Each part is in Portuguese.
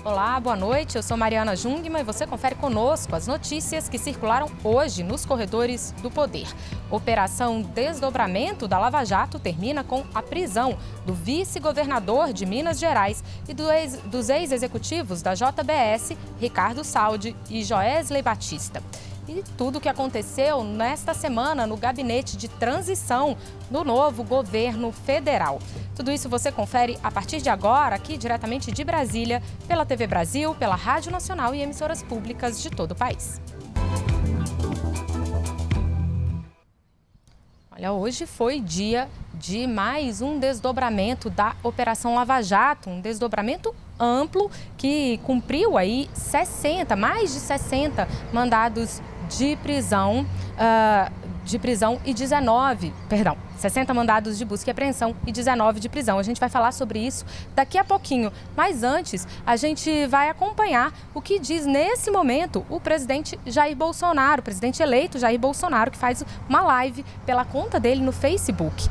Olá, boa noite. Eu sou Mariana Jungmann e você confere conosco as notícias que circularam hoje nos corredores do poder. Operação Desdobramento da Lava Jato termina com a prisão do vice-governador de Minas Gerais e dos ex-executivos da JBS, Ricardo Saldi e Joesley Batista. E tudo o que aconteceu nesta semana no gabinete de transição do novo governo federal. Tudo isso você confere a partir de agora, aqui diretamente de Brasília, pela TV Brasil, pela Rádio Nacional e emissoras públicas de todo o país. Olha, hoje foi dia de mais um desdobramento da Operação Lava Jato, um desdobramento amplo que cumpriu aí mais de 60 mandados de prisão e 60 mandados de busca e apreensão e 19 de prisão. A gente vai falar sobre isso daqui a pouquinho. Mas antes, a gente vai acompanhar o que diz nesse momento o presidente Jair Bolsonaro, o presidente eleito Jair Bolsonaro, que faz uma live pela conta dele no Facebook.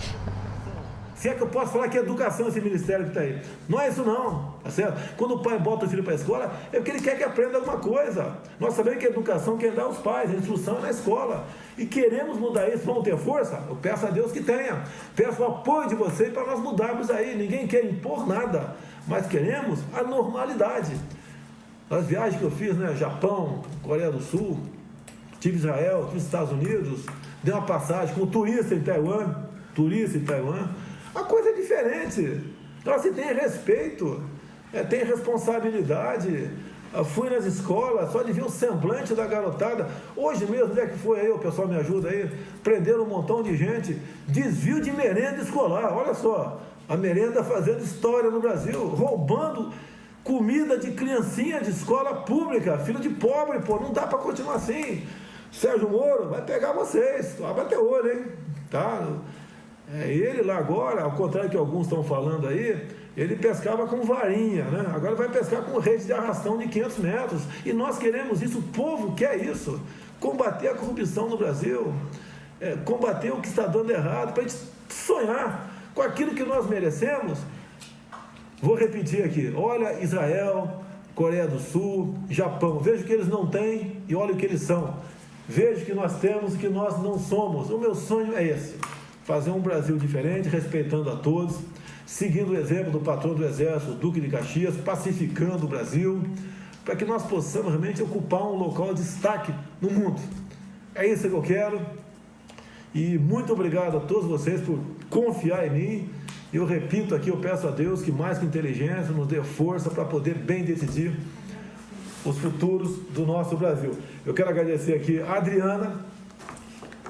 Se é que eu posso falar que é educação esse ministério que está aí. Não é isso não, tá certo? Quando o pai bota o filho para a escola, é porque ele quer que aprenda alguma coisa. Nós sabemos que a educação quem dá aos pais, a instrução é na escola. E queremos mudar isso, vamos ter força? Eu peço a Deus que tenha. Peço o apoio de vocês para nós mudarmos aí. Ninguém quer impor nada, mas queremos a normalidade. As viagens que eu fiz, né? Japão, Coreia do Sul, tive Israel, tive Estados Unidos, dei uma passagem com turista em Taiwan. A coisa é diferente. Então, assim, tem respeito, tem responsabilidade. Eu fui nas escolas, só de ver o semblante da garotada. Hoje mesmo, onde é que foi aí? O pessoal me ajuda aí. Prenderam um montão de gente. Desvio de merenda escolar. Olha só, a merenda fazendo história no Brasil. Roubando comida de criancinha de escola pública. Filho de pobre, pô. Não dá para continuar assim. Sérgio Moro vai pegar vocês. Vai bater olho, hein? Tá? Ele lá agora, ao contrário que alguns estão falando aí, ele pescava com varinha, né? Agora vai pescar com rede de arrastão de 500 metros. E nós queremos isso, o povo quer isso. Combater a corrupção no Brasil, combater o que está dando errado, para a gente sonhar com aquilo que nós merecemos. Vou repetir aqui, olha Israel, Coreia do Sul, Japão, veja o que eles não têm e olha o que eles são. Veja o que nós temos e o que nós não somos. O meu sonho é esse. Fazer um Brasil diferente, respeitando a todos, seguindo o exemplo do patrão do Exército, Duque de Caxias, pacificando o Brasil, para que nós possamos realmente ocupar um local de destaque no mundo. É isso que eu quero. E muito obrigado a todos vocês por confiar em mim. Eu repito aqui, eu peço a Deus que mais que inteligência nos dê força para poder bem decidir os futuros do nosso Brasil. Eu quero agradecer aqui a Adriana,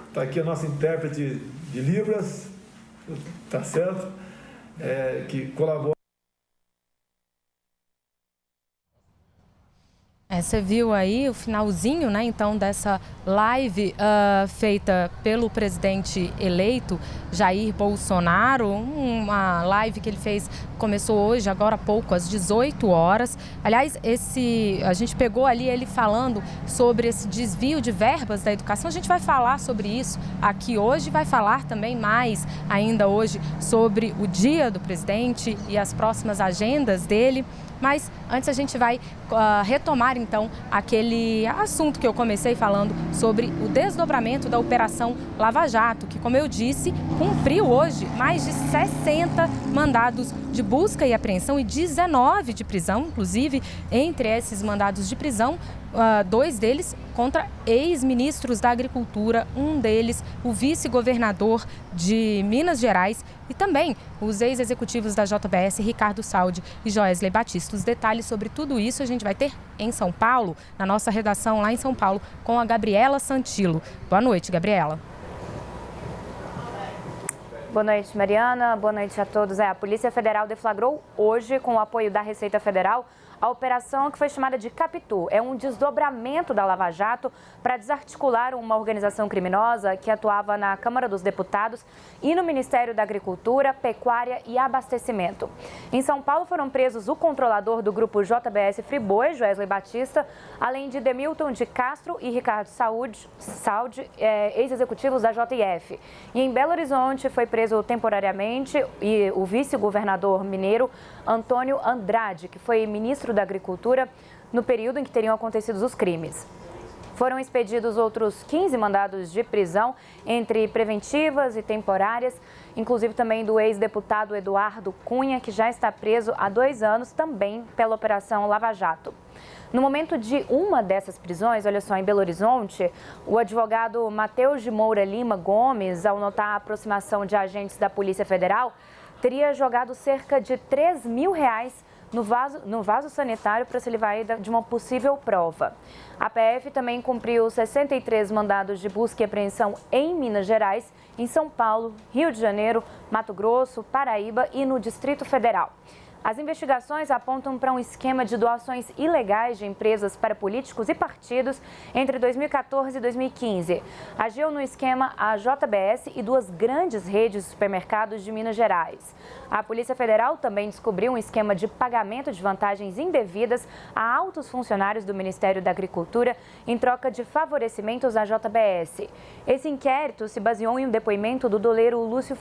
está aqui a nossa intérprete de Libras, tá certo? Que colabora. Você viu aí o finalzinho, né, então, dessa live feita pelo presidente eleito Jair Bolsonaro, uma live que ele fez, começou hoje, agora há pouco, às 18 horas. Aliás, a gente pegou ali ele falando sobre esse desvio de verbas da educação. A gente vai falar sobre isso aqui hoje, vai falar também mais ainda hoje sobre o dia do presidente e as próximas agendas dele. Mas antes a gente vai retomar então aquele assunto que eu comecei falando sobre o desdobramento da Operação Lava Jato, que, como eu disse, cumpriu hoje mais de 60 mandados de busca e apreensão e 19 de prisão, inclusive entre esses mandados de prisão, 2 deles contra ex-ministros da Agricultura, um deles o vice-governador de Minas Gerais e também os ex-executivos da JBS, Ricardo Saldi e Joesley Batista. Os detalhes sobre tudo isso a gente vai ter em São Paulo, na nossa redação lá em São Paulo, com a Gabriela Santilo. Boa noite, Gabriela. Boa noite, Mariana. Boa noite a todos. A Polícia Federal deflagrou hoje, com o apoio da Receita Federal, a operação que foi chamada de Capitu. É um desdobramento da Lava Jato para desarticular uma organização criminosa que atuava na Câmara dos Deputados e no Ministério da Agricultura, Pecuária e Abastecimento. Em São Paulo foram presos o controlador do grupo JBS Friboi, Joesley Batista, além de Demilton de Castro e Ricardo Saldi, ex-executivos da JF. E em Belo Horizonte foi preso temporariamente o vice-governador mineiro Antônio Andrade, que foi ministro da Agricultura no período em que teriam acontecido os crimes. Foram expedidos outros 15 mandados de prisão, entre preventivas e temporárias, inclusive também do ex-deputado Eduardo Cunha, que já está preso há 2 anos, também pela Operação Lava Jato. No momento de uma dessas prisões, olha só, em Belo Horizonte, o advogado Matheus de Moura Lima Gomes, ao notar a aproximação de agentes da Polícia Federal, teria jogado cerca de R$3 mil no vaso sanitário para se livrar de uma possível prova. A PF também cumpriu 63 mandados de busca e apreensão em Minas Gerais, em São Paulo, Rio de Janeiro, Mato Grosso, Paraíba e no Distrito Federal. As investigações apontam para um esquema de doações ilegais de empresas para políticos e partidos entre 2014 e 2015. Agiu no esquema a JBS e 2 grandes redes de supermercados de Minas Gerais. A Polícia Federal também descobriu um esquema de pagamento de vantagens indevidas a altos funcionários do Ministério da Agricultura em troca de favorecimentos à JBS. Esse inquérito se baseou em um depoimento do doleiro Lúcio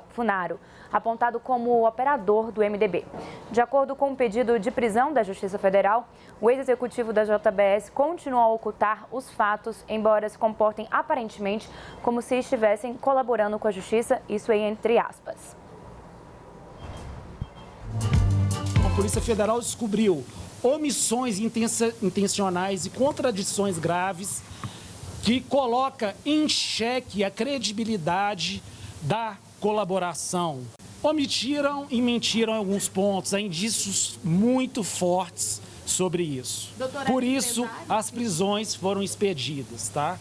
Funaro, apontado como o operador do MDB. De acordo com o pedido de prisão da Justiça Federal, o ex-executivo da JBS continua a ocultar os fatos, embora se comportem aparentemente como se estivessem colaborando com a Justiça, isso aí entre aspas. A Polícia Federal descobriu omissões intencionais e contradições graves que coloca em xeque a credibilidade da colaboração. Omitiram e mentiram em alguns pontos, há indícios muito fortes sobre isso. Doutora, por isso, as prisões foram expedidas, tá?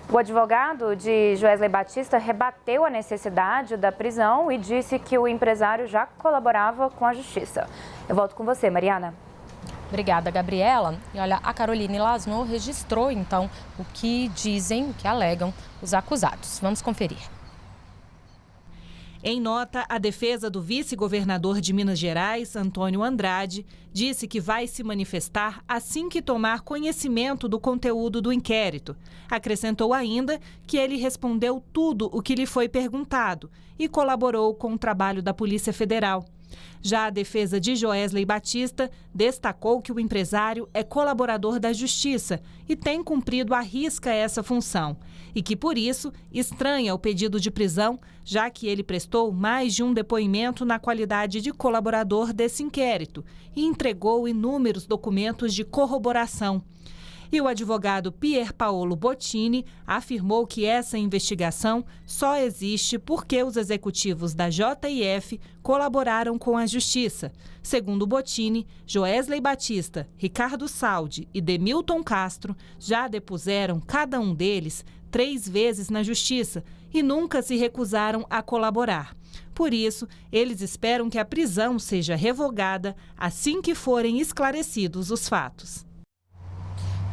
O advogado de Joesley Batista rebateu a necessidade da prisão e disse que o empresário já colaborava com a justiça. Eu volto com você, Mariana. Obrigada, Gabriela. E olha, a Caroline Lasno registrou, então, o que dizem, o que alegam os acusados. Vamos conferir. Em nota, a defesa do vice-governador de Minas Gerais, Antônio Andrade, disse que vai se manifestar assim que tomar conhecimento do conteúdo do inquérito. Acrescentou ainda que ele respondeu tudo o que lhe foi perguntado e colaborou com o trabalho da Polícia Federal. Já a defesa de Joesley Batista destacou que o empresário é colaborador da Justiça e tem cumprido à risca essa função e que, por isso, estranha o pedido de prisão, já que ele prestou mais de um depoimento na qualidade de colaborador desse inquérito e entregou inúmeros documentos de corroboração. E o advogado Pier Paolo Bottini afirmou que essa investigação só existe porque os executivos da JIF colaboraram com a Justiça. Segundo Bottini, Joesley Batista, Ricardo Saldi e Demilton Castro já depuseram cada um deles 3 vezes na Justiça e nunca se recusaram a colaborar. Por isso, eles esperam que a prisão seja revogada assim que forem esclarecidos os fatos.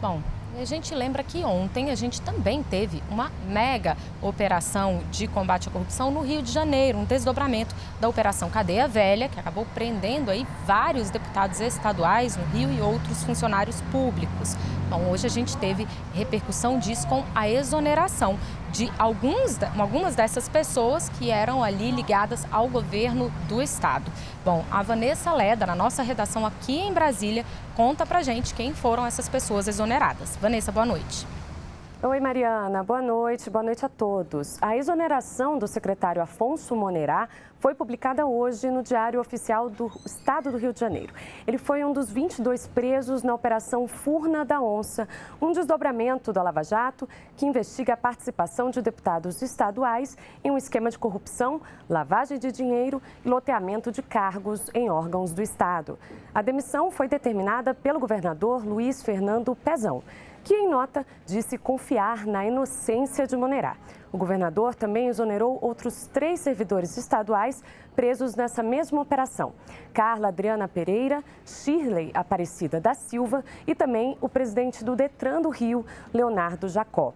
Bom, a gente lembra que ontem a gente também teve uma mega operação de combate à corrupção no Rio de Janeiro, um desdobramento da Operação Cadeia Velha, que acabou prendendo aí vários deputados estaduais no Rio e outros funcionários públicos. Bom, hoje a gente teve repercussão disso com a exoneração de algumas dessas pessoas que eram ali ligadas ao governo do estado. Bom, a Vanessa Leda, na nossa redação aqui em Brasília, conta pra gente quem foram essas pessoas exoneradas. Vanessa, boa noite. Oi, Mariana. Boa noite a todos. A exoneração do secretário Afonso Monerá foi publicada hoje no Diário Oficial do Estado do Rio de Janeiro. Ele foi um dos 22 presos na Operação Furna da Onça, um desdobramento da Lava Jato que investiga a participação de deputados estaduais em um esquema de corrupção, lavagem de dinheiro e loteamento de cargos em órgãos do Estado. A demissão foi determinada pelo governador Luiz Fernando Pezão, que, em nota, disse confiar na inocência de Monerá. O governador também exonerou outros 3 servidores estaduais presos nessa mesma operação: Carla Adriana Pereira, Shirley Aparecida da Silva e também o presidente do Detran do Rio, Leonardo Jacó.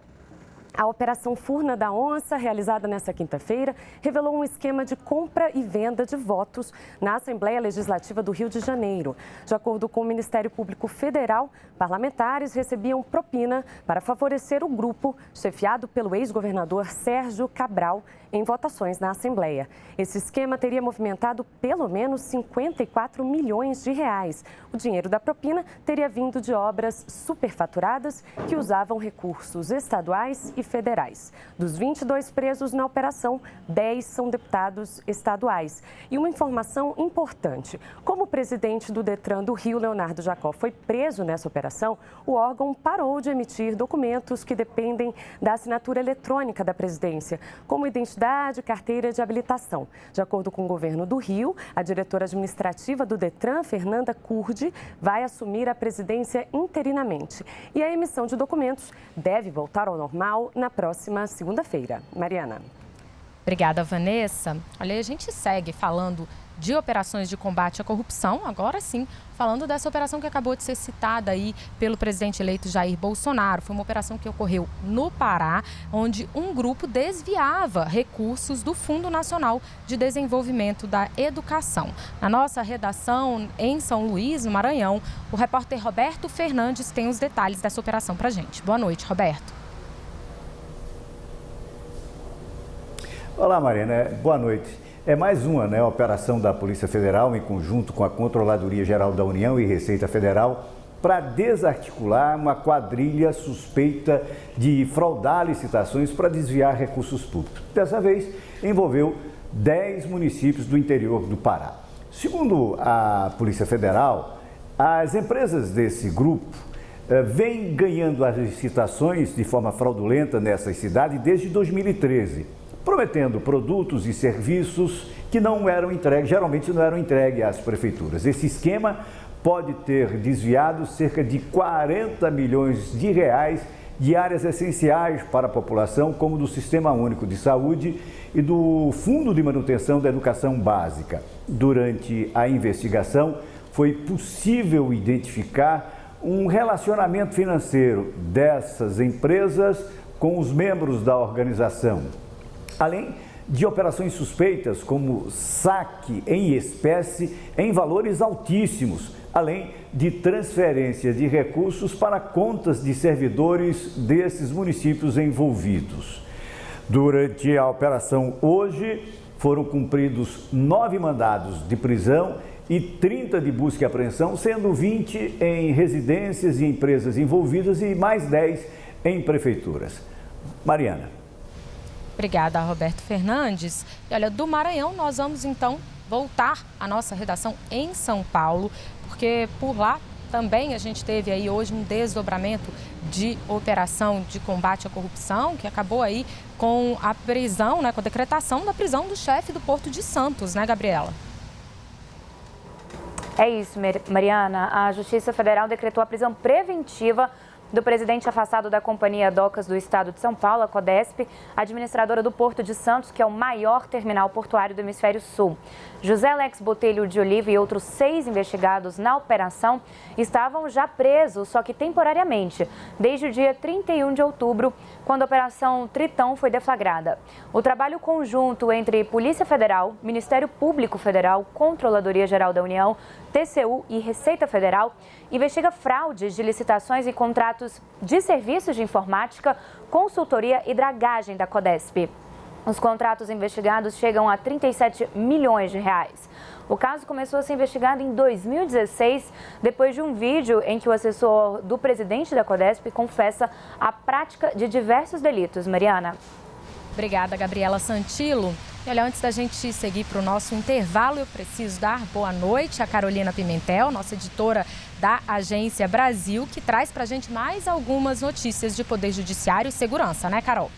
A Operação Furna da Onça, realizada nesta quinta-feira, revelou um esquema de compra e venda de votos na Assembleia Legislativa do Rio de Janeiro. De acordo com o Ministério Público Federal, parlamentares recebiam propina para favorecer o grupo chefiado pelo ex-governador Sérgio Cabral em votações na Assembleia. Esse esquema teria movimentado pelo menos 54 milhões de reais. O dinheiro da propina teria vindo de obras superfaturadas que usavam recursos estaduais e federais. Dos 22 presos na operação, 10 são deputados estaduais. E uma informação importante: como o presidente do Detran do Rio, Leonardo Jacó, foi preso nessa operação, o órgão parou de emitir documentos que dependem da assinatura eletrônica da presidência, como identidade e carteira de habilitação. De acordo com o governo do Rio, a diretora administrativa do Detran, Fernanda Curdi, vai assumir a presidência interinamente. E a emissão de documentos deve voltar ao normal na próxima segunda-feira. Mariana. Obrigada, Vanessa. Olha, a gente segue falando de operações de combate à corrupção, agora sim, falando dessa operação que acabou de ser citada aí pelo presidente eleito Jair Bolsonaro. Foi uma operação que ocorreu no Pará, onde um grupo desviava recursos do Fundo Nacional de Desenvolvimento da Educação. Na nossa redação em São Luís, no Maranhão, o repórter Roberto Fernandes tem os detalhes dessa operação pra gente. Boa noite, Roberto. Olá, Mariana. Boa noite. É mais uma operação da Polícia Federal, em conjunto com a Controladoria Geral da União e Receita Federal, para desarticular uma quadrilha suspeita de fraudar licitações para desviar recursos públicos. Dessa vez, envolveu 10 municípios do interior do Pará. Segundo a Polícia Federal, as empresas desse grupo vêm ganhando as licitações de forma fraudulenta nessas cidades desde 2013. Prometendo produtos e serviços que não eram entregues, geralmente não eram entregues às prefeituras. Esse esquema pode ter desviado cerca de 40 milhões de reais de áreas essenciais para a população, como do Sistema Único de Saúde e do Fundo de Manutenção da Educação Básica. Durante a investigação, foi possível identificar um relacionamento financeiro dessas empresas com os membros da organização, além de operações suspeitas como saque em espécie em valores altíssimos, além de transferência de recursos para contas de servidores desses municípios envolvidos. Durante a operação hoje, foram cumpridos 9 mandados de prisão e 30 de busca e apreensão, sendo 20 em residências e empresas envolvidas e mais 10 em prefeituras. Mariana. Obrigada, Roberto Fernandes. E olha, do Maranhão nós vamos então voltar à nossa redação em São Paulo, porque por lá também a gente teve aí hoje um desdobramento de operação de combate à corrupção, que acabou aí com a prisão, com a decretação da prisão do chefe do Porto de Santos, né, Gabriela? É isso, Mariana. A Justiça Federal decretou a prisão preventiva do presidente afastado da Companhia Docas do Estado de São Paulo, a Codesp, administradora do Porto de Santos, que é o maior terminal portuário do Hemisfério Sul. José Alex Botelho de Oliva e outros 6 investigados na operação estavam já presos, só que temporariamente, desde o dia 31 de outubro, quando a Operação Tritão foi deflagrada. O trabalho conjunto entre Polícia Federal, Ministério Público Federal, Controladoria Geral da União, TCU e Receita Federal investiga fraudes de licitações e contratos de serviços de informática, consultoria e dragagem da Codesp. Os contratos investigados chegam a 37 milhões de reais. O caso começou a ser investigado em 2016, depois de um vídeo em que o assessor do presidente da Codesp confessa a prática de diversos delitos. Mariana. Obrigada, Gabriela Santilo. E olha, antes da gente seguir para o nosso intervalo, eu preciso dar boa noite a Carolina Pimentel, nossa editora da Agência Brasil, que traz para a gente mais algumas notícias de Poder Judiciário e Segurança, né, Carol?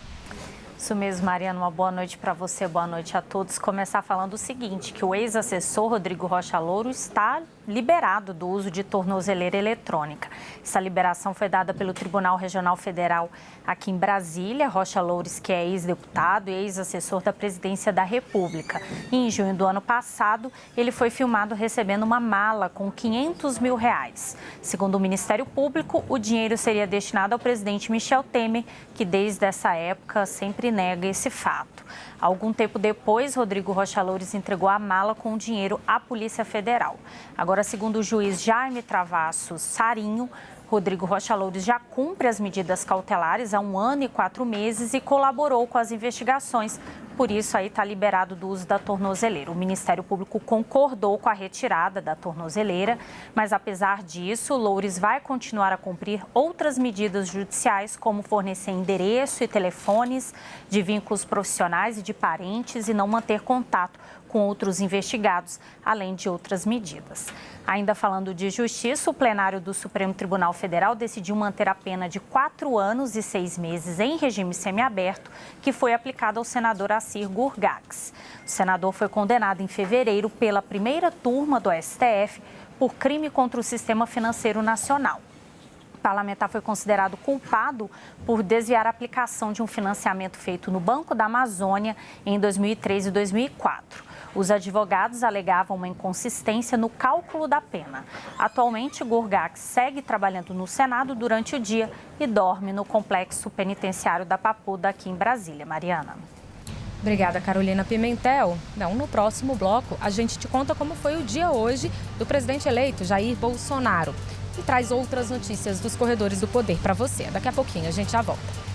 Isso mesmo, Mariana, uma boa noite para você, boa noite a todos. Começar falando o seguinte, que o ex-assessor Rodrigo Rocha Louro está liberado do uso de tornozeleira eletrônica. Essa liberação foi dada pelo Tribunal Regional Federal aqui em Brasília. Rocha Loures, que é ex-deputado e ex-assessor da Presidência da República. E em junho do ano passado, ele foi filmado recebendo uma mala com R$500 mil. Segundo o Ministério Público, o dinheiro seria destinado ao presidente Michel Temer, que desde essa época sempre nega esse fato. Algum tempo depois, Rodrigo Rocha Loures entregou a mala com o dinheiro à Polícia Federal. Agora, segundo o juiz Jaime Travasso Sarinho, Rodrigo Rocha Loures já cumpre as medidas cautelares há 1 ano e 4 meses e colaborou com as investigações. Por isso, aí está liberado do uso da tornozeleira. O Ministério Público concordou com a retirada da tornozeleira, mas apesar disso, Loures vai continuar a cumprir outras medidas judiciais, como fornecer endereço e telefones de vínculos profissionais e de parentes e não manter contato com outros investigados, além de outras medidas. Ainda falando de justiça, o plenário do Supremo Tribunal Federal decidiu manter a pena de 4 anos e 6 meses em regime semiaberto, que foi aplicada ao senador Assir Gurgax. O senador foi condenado em fevereiro pela primeira turma do STF por crime contra o sistema financeiro nacional. O parlamentar foi considerado culpado por desviar a aplicação de um financiamento feito no Banco da Amazônia em 2003 e 2004. Os advogados alegavam uma inconsistência no cálculo da pena. Atualmente, Gurgax segue trabalhando no Senado durante o dia e dorme no complexo penitenciário da Papuda, aqui em Brasília. Mariana. Obrigada, Carolina Pimentel. No próximo bloco, a gente te conta como foi o dia hoje do presidente eleito, Jair Bolsonaro. E traz outras notícias dos corredores do poder para você. Daqui a pouquinho a gente já volta.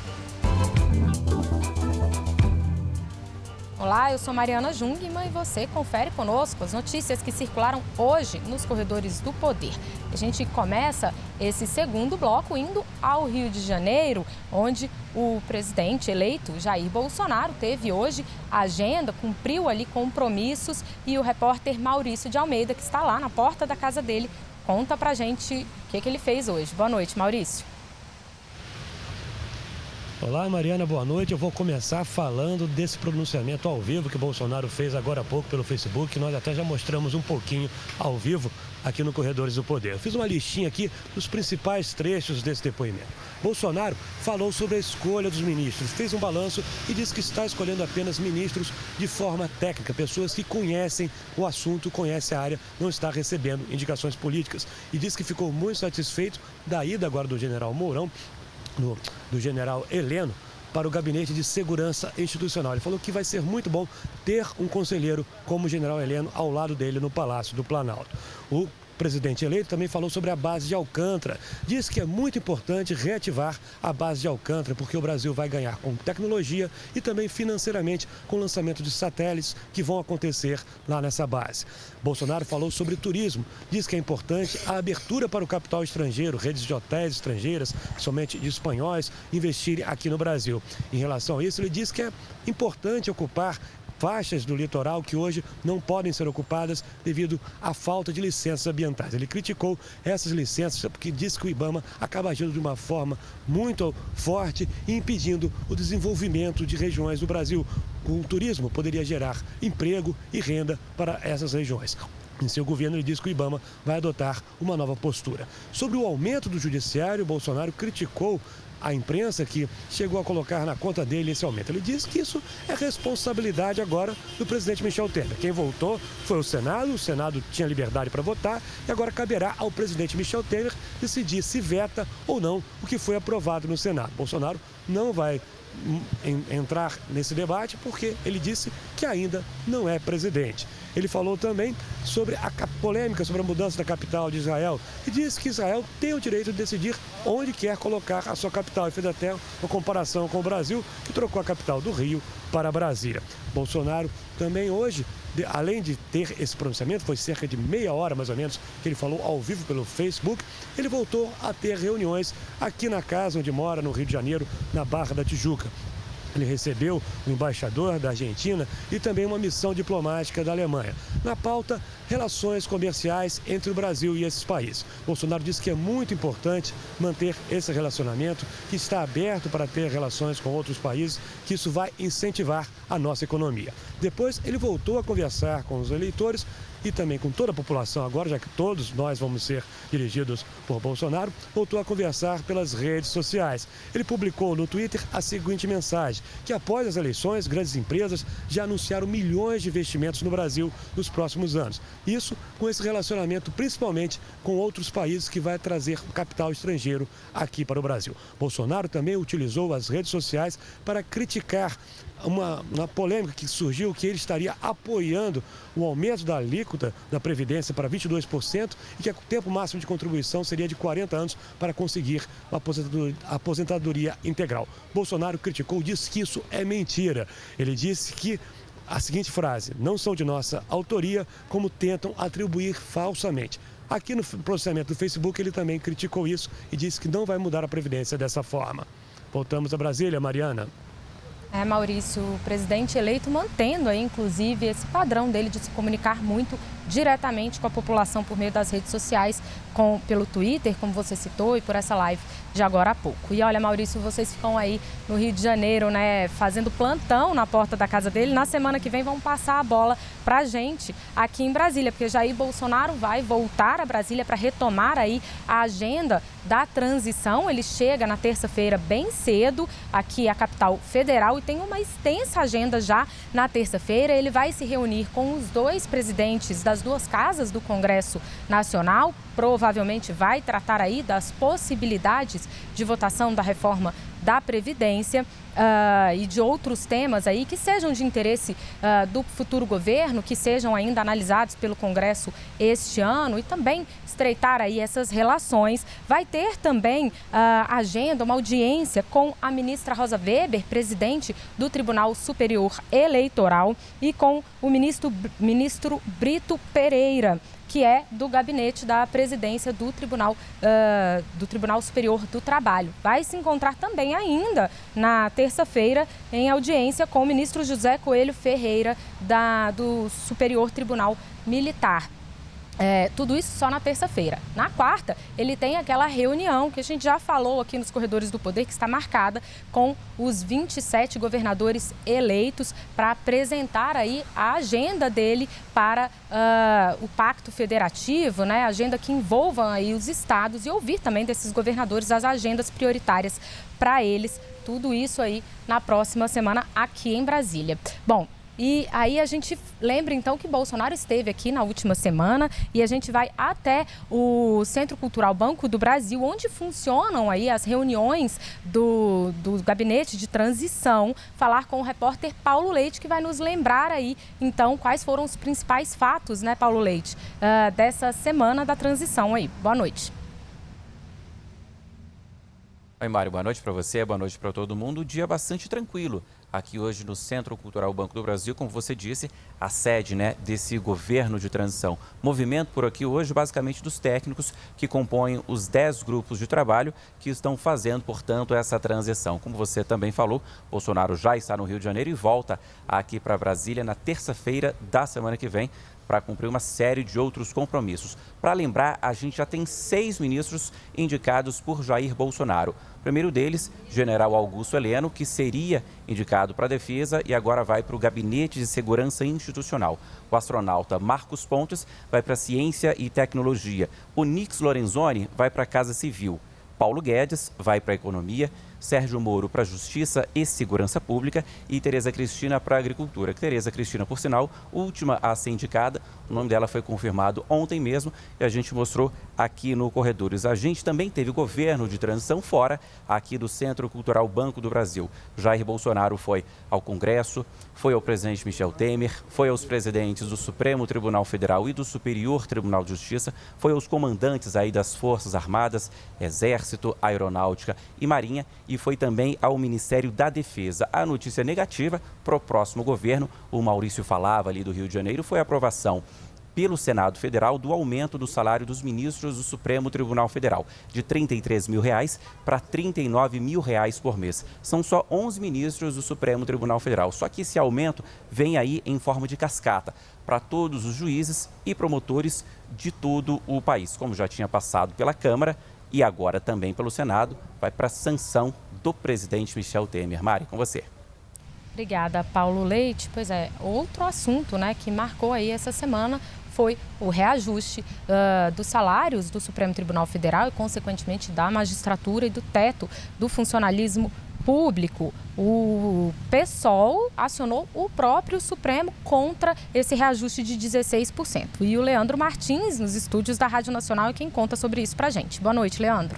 Olá, eu sou Mariana Jungmann e você confere conosco as notícias que circularam hoje nos corredores do poder. A gente começa esse segundo bloco indo ao Rio de Janeiro, onde o presidente eleito Jair Bolsonaro teve hoje a agenda, cumpriu ali compromissos e o repórter Maurício de Almeida, que está lá na porta da casa dele, conta pra gente o que ele fez hoje. Boa noite, Maurício. Olá, Mariana, boa noite. Eu vou começar falando desse pronunciamento ao vivo que o Bolsonaro fez agora há pouco pelo Facebook. Nós até já mostramos um pouquinho ao vivo aqui no Corredores do Poder. Eu fiz uma listinha aqui dos principais trechos desse depoimento. Bolsonaro falou sobre a escolha dos ministros, fez um balanço e disse que está escolhendo apenas ministros de forma técnica, pessoas que conhecem o assunto, conhecem a área, não está recebendo indicações políticas. E disse que ficou muito satisfeito da ida agora do general Mourão, do general Heleno, para o Gabinete de Segurança Institucional. Ele falou que vai ser muito bom ter um conselheiro como o general Heleno ao lado dele no Palácio do Planalto. O presidente eleito também falou sobre a base de Alcântara. Diz que é muito importante reativar a base de Alcântara, porque o Brasil vai ganhar com tecnologia e também financeiramente com o lançamento de satélites que vão acontecer lá nessa base. Bolsonaro falou sobre turismo. Diz que é importante a abertura para o capital estrangeiro, redes de hotéis estrangeiras, somente de espanhóis, investirem aqui no Brasil. Em relação a isso, ele diz que é importante ocupar faixas do litoral que hoje não podem ser ocupadas devido à falta de licenças ambientais. Ele criticou essas licenças porque disse que o IBAMA acaba agindo de uma forma muito forte e impedindo o desenvolvimento de regiões do Brasil. O turismo poderia gerar emprego e renda para essas regiões. Em seu governo, ele diz que o IBAMA vai adotar uma nova postura. Sobre o aumento do judiciário, Bolsonaro criticou a imprensa que chegou a colocar na conta dele esse aumento. Ele disse que isso é responsabilidade agora do presidente Michel Temer. Quem votou foi o Senado tinha liberdade para votar e agora caberá ao presidente Michel Temer decidir se veta ou não o que foi aprovado no Senado. Bolsonaro não vai entrar nesse debate porque ele disse que ainda não é presidente. Ele falou também sobre a polêmica sobre a mudança da capital de Israel e disse que Israel tem o direito de decidir onde quer colocar a sua capital. E fez até uma comparação com o Brasil, que trocou a capital do Rio para Brasília. Bolsonaro também hoje, além de ter esse pronunciamento, foi cerca de meia hora mais ou menos que ele falou ao vivo pelo Facebook, ele voltou a ter reuniões aqui na casa onde mora, no Rio de Janeiro, na Barra da Tijuca. Ele recebeu o embaixador da Argentina e também uma missão diplomática da Alemanha. Na pauta, relações comerciais entre o Brasil e esses países. Bolsonaro disse que é muito importante manter esse relacionamento, que está aberto para ter relações com outros países, que isso vai incentivar a nossa economia. Depois, ele voltou a conversar com os eleitores e também com toda a população agora, já que todos nós vamos ser dirigidos por Bolsonaro, voltou a conversar pelas redes sociais. Ele publicou no Twitter a seguinte mensagem, que após as eleições, grandes empresas já anunciaram milhões de investimentos no Brasil nos próximos anos. Isso com esse relacionamento, principalmente com outros países que vai trazer capital estrangeiro aqui para o Brasil. Bolsonaro também utilizou as redes sociais para criticar uma polêmica que surgiu, que ele estaria apoiando o aumento da alíquota da Previdência para 22% e que o tempo máximo de contribuição seria de 40 anos para conseguir uma aposentadoria integral. Bolsonaro criticou, disse que isso é mentira. Ele disse que a seguinte frase: não são de nossa autoria, como tentam atribuir falsamente. Aqui no processamento do Facebook ele também criticou isso e disse que não vai mudar a Previdência dessa forma. Voltamos a Brasília, Mariana. Maurício, o presidente eleito mantendo aí, inclusive, esse padrão dele de se comunicar muito diretamente com a população por meio das redes sociais, pelo Twitter, como você citou, e por essa live de agora a pouco. E olha, Maurício, vocês ficam aí no Rio de Janeiro, né, fazendo plantão na porta da casa dele. Na semana que vem vão passar a bola pra gente aqui em Brasília, porque Jair Bolsonaro vai voltar a Brasília para retomar aí a agenda da transição. Ele chega na terça-feira bem cedo aqui à capital federal e tem uma extensa agenda já na terça-feira. Ele vai se reunir com os dois presidentes das duas casas do Congresso Nacional. Provavelmente vai tratar aí das possibilidades de votação da reforma da Previdência e de outros temas aí que sejam de interesse do futuro governo, que sejam ainda analisados pelo Congresso este ano, e também estreitar aí essas relações. Vai ter também agenda, uma audiência com a ministra Rosa Weber, presidente do Tribunal Superior Eleitoral, e com o ministro Brito Pereira, que é do gabinete da presidência do Tribunal Superior do Trabalho. Vai se encontrar também ainda na terça-feira em audiência com o ministro José Coelho Ferreira do Superior Tribunal Militar. Tudo isso só na terça-feira. Na quarta, ele tem aquela reunião que a gente já falou aqui nos Corredores do Poder, que está marcada com os 27 governadores eleitos para apresentar aí a agenda dele para o Pacto Federativo, né? Agenda que envolva aí os estados, e ouvir também desses governadores as agendas prioritárias para eles. Tudo isso aí na próxima semana aqui em Brasília. Bom, e aí a gente lembra então que Bolsonaro esteve aqui na última semana, e a gente vai até o Centro Cultural Banco do Brasil, onde funcionam aí as reuniões do gabinete de transição, falar com o repórter Paulo Leite, que vai nos lembrar aí então quais foram os principais fatos, né, Paulo Leite, dessa semana da transição aí. Boa noite. Oi, Mário, boa noite para você, boa noite para todo mundo. Um dia bastante tranquilo aqui hoje no Centro Cultural Banco do Brasil, como você disse, a sede, né, desse governo de transição. Movimento por aqui hoje basicamente dos técnicos que compõem os 10 grupos de trabalho que estão fazendo, portanto, essa transição. Como você também falou, Bolsonaro já está no Rio de Janeiro e volta aqui para Brasília na terça-feira da semana que vem para cumprir uma série de outros compromissos. Para lembrar, a gente já tem 6 ministros indicados por Jair Bolsonaro. O primeiro deles, General Augusto Heleno, que seria indicado para a Defesa e agora vai para o Gabinete de Segurança Institucional. O astronauta Marcos Pontes vai para Ciência e Tecnologia. O Nix Lorenzoni vai para a Casa Civil. Paulo Guedes vai para a Economia, Sérgio Moro para a Justiça e Segurança Pública e Tereza Cristina para a Agricultura. Tereza Cristina, por sinal, última a ser indicada, o nome dela foi confirmado ontem mesmo e a gente mostrou aqui no Corredores. A gente também teve governo de transição fora aqui do Centro Cultural Banco do Brasil. Jair Bolsonaro foi ao Congresso, foi ao presidente Michel Temer, foi aos presidentes do Supremo Tribunal Federal e do Superior Tribunal de Justiça, foi aos comandantes aí das Forças Armadas, Exército, Aeronáutica e Marinha, e foi também ao Ministério da Defesa. A notícia negativa para o próximo governo, o Maurício falava ali do Rio de Janeiro, foi a aprovação pelo Senado Federal do aumento do salário dos ministros do Supremo Tribunal Federal, de R$ 33 mil para R$ 39 mil por mês. São só 11 ministros do Supremo Tribunal Federal, só que esse aumento vem aí em forma de cascata para todos os juízes e promotores de todo o país, como já tinha passado pela Câmara e agora também pelo Senado, vai para a sanção do presidente Michel Temer. Mari, com você. Obrigada, Paulo Leite. Pois é, outro assunto, né, que marcou aí essa semana foi o reajuste dos salários do Supremo Tribunal Federal e, consequentemente, da magistratura e do teto do funcionalismo público, o PSOL acionou o próprio Supremo contra esse reajuste de 16%. E o Leandro Martins, nos estúdios da Rádio Nacional, é quem conta sobre isso pra gente. Boa noite, Leandro.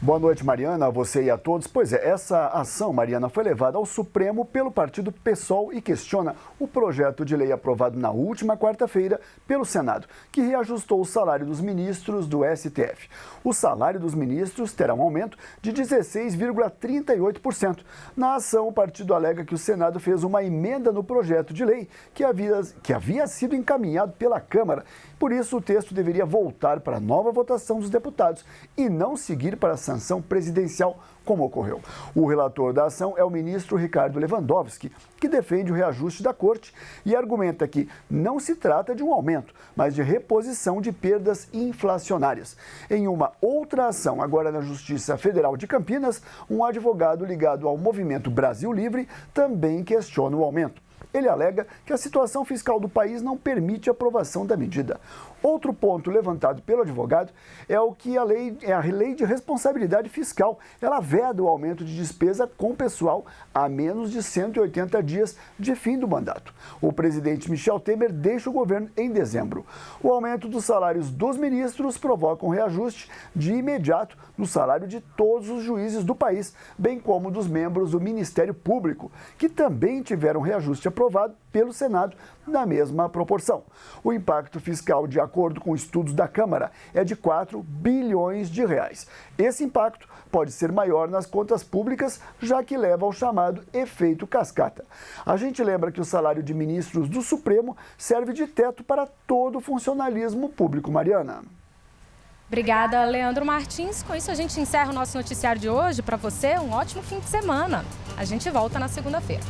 Boa noite, Mariana, a você e a todos. Pois é, essa ação, Mariana, foi levada ao Supremo pelo partido PSOL e questiona o projeto de lei aprovado na última quarta-feira pelo Senado, que reajustou o salário dos ministros do STF. O salário dos ministros terá um aumento de 16,38%. Na ação, o partido alega que o Senado fez uma emenda no projeto de lei que havia sido encaminhado pela Câmara. Por isso, o texto deveria voltar para nova votação dos deputados e não seguir para a sanção presidencial, como ocorreu. O relator da ação é o ministro Ricardo Lewandowski, que defende o reajuste da Corte e argumenta que não se trata de um aumento, mas de reposição de perdas inflacionárias. Em uma outra ação, agora na Justiça Federal de Campinas, um advogado ligado ao Movimento Brasil Livre também questiona o aumento. Ele alega que a situação fiscal do país não permite a aprovação da medida. Outro ponto levantado pelo advogado é o que a lei de responsabilidade fiscal. Ela veda o aumento de despesa com pessoal a menos de 180 dias de fim do mandato. O presidente Michel Temer deixa o governo em dezembro. O aumento dos salários dos ministros provoca um reajuste de imediato no salário de todos os juízes do país, bem como dos membros do Ministério Público, que também tiveram reajuste aprovado pelo Senado na mesma proporção. O impacto fiscal, de acordo com estudos da Câmara, é de 4 bilhões de reais. Esse impacto pode ser maior nas contas públicas, já que leva ao chamado efeito cascata. A gente lembra que o salário de ministros do Supremo serve de teto para todo o funcionalismo público, Mariana. Obrigada, Leandro Martins. Com isso, a gente encerra o nosso noticiário de hoje. Para você, um ótimo fim de semana. A gente volta na segunda-feira.